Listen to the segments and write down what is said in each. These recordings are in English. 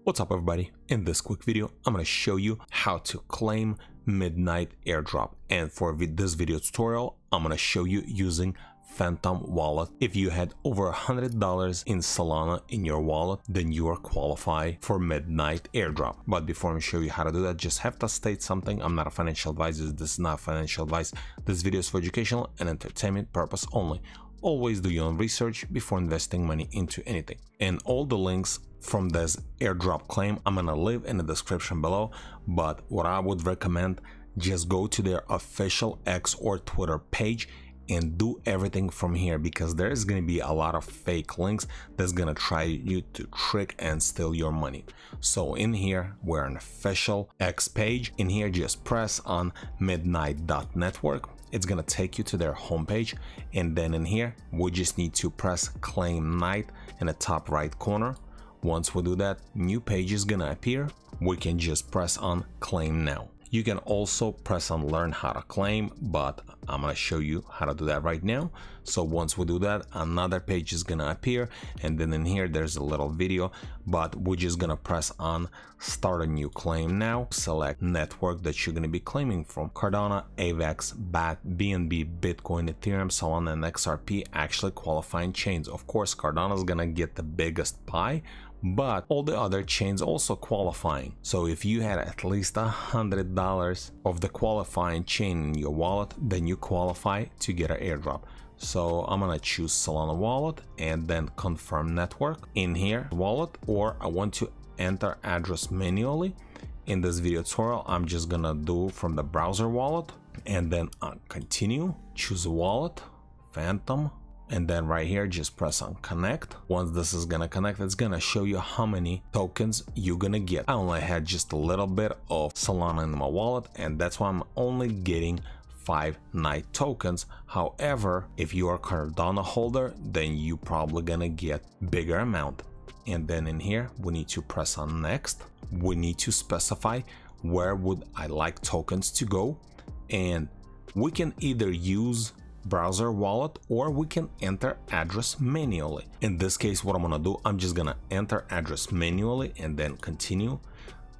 What's up everybody? In this quick video I'm going to show you how to claim midnight airdrop, and for this video tutorial I'm going to show you using Phantom wallet. If you had over $100 in Solana in your wallet, then you are qualified for midnight airdrop. But before I show you how to do that, just have to state something. I'm not a financial advisor. This is not financial advice. This video is for educational and entertainment purpose only. Always do your own research before investing money into anything. And all the links from this airdrop claim I'm gonna leave in the description below, but what I would recommend, just go to their official X or Twitter page and do everything from here, because there is going to be a lot of fake links that's going to try you to trick and steal your money. So in here, we're an official X page. In here, just press on midnight.network. It's going to take you to their homepage, and then in here we just need to press claim night in the top right corner. Once we do that, new page is going to appear. We can just press on claim now. You can also press on learn how to claim, but I'm going to show you how to do that right now. So once we do that, another page is going to appear, and then in here there's a little video, but we're just going to press on start a new claim now. Select network that you're going to be claiming from: Cardano, AVAX, BAT, BNB, Bitcoin, Ethereum, Solana, and XRP, actually qualifying chains. Of course, Cardano is going to get the biggest pie, but all the other chains also qualifying. So if you had at least $100 of the qualifying chain in your wallet, then you qualify to get an airdrop. So I'm gonna choose Solana wallet and then confirm network in here wallet, or I want to enter address manually. In this video tutorial I'm just gonna do from the browser wallet, and then continue, choose a wallet, Phantom, and then right here just press on connect. Once this is gonna connect, it's gonna show you how many tokens you're gonna get. I only had just a little bit of Solana in my wallet, and that's why I'm only getting 5 night tokens. However, if you are a Cardano holder, then you probably gonna get bigger amount. And then in here we need to press on next. We need to specify where would I like tokens to go, and we can either use browser wallet or we can enter address manually. In this case, what I'm gonna do, I'm just gonna enter address manually and then continue.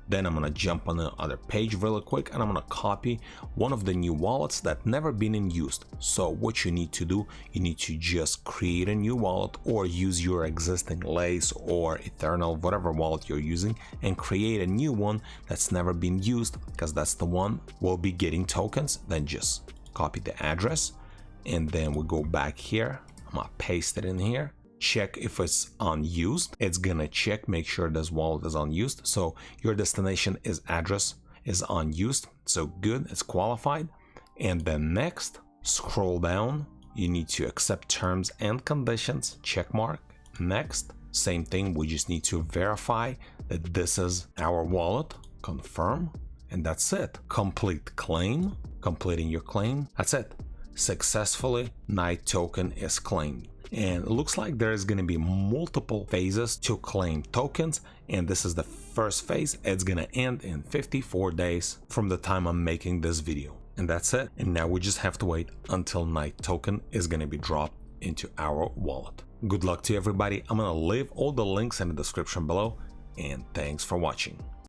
Then I'm gonna jump on the other page really quick, and I'm gonna copy one of the new wallets that never been in use. So what you need to do, you need to just create a new wallet or use your existing Lace or Eternal, whatever wallet you're using, and create a new one that's never been used, because that's the one we'll be getting tokens. Then just copy the address, and then we go back here. I'm gonna paste it in here, check if it's unused. It's gonna check, make sure this wallet is unused. So your destination is address is unused, so good, it's qualified. And then next, scroll down, you need to accept terms and conditions, check mark. Next, same thing, we just need to verify that this is our wallet, confirm, and that's it. Complete claim. Completing your claim, that's it. Successfully, night token is claimed. And it looks like there is going to be multiple phases to claim tokens, and this is the first phase. It's going to end in 54 days from the time I'm making this video, and that's it. And now we just have to wait until night token is going to be dropped into our wallet. Good luck to everybody. I'm going to leave all the links in the description below, and thanks for watching.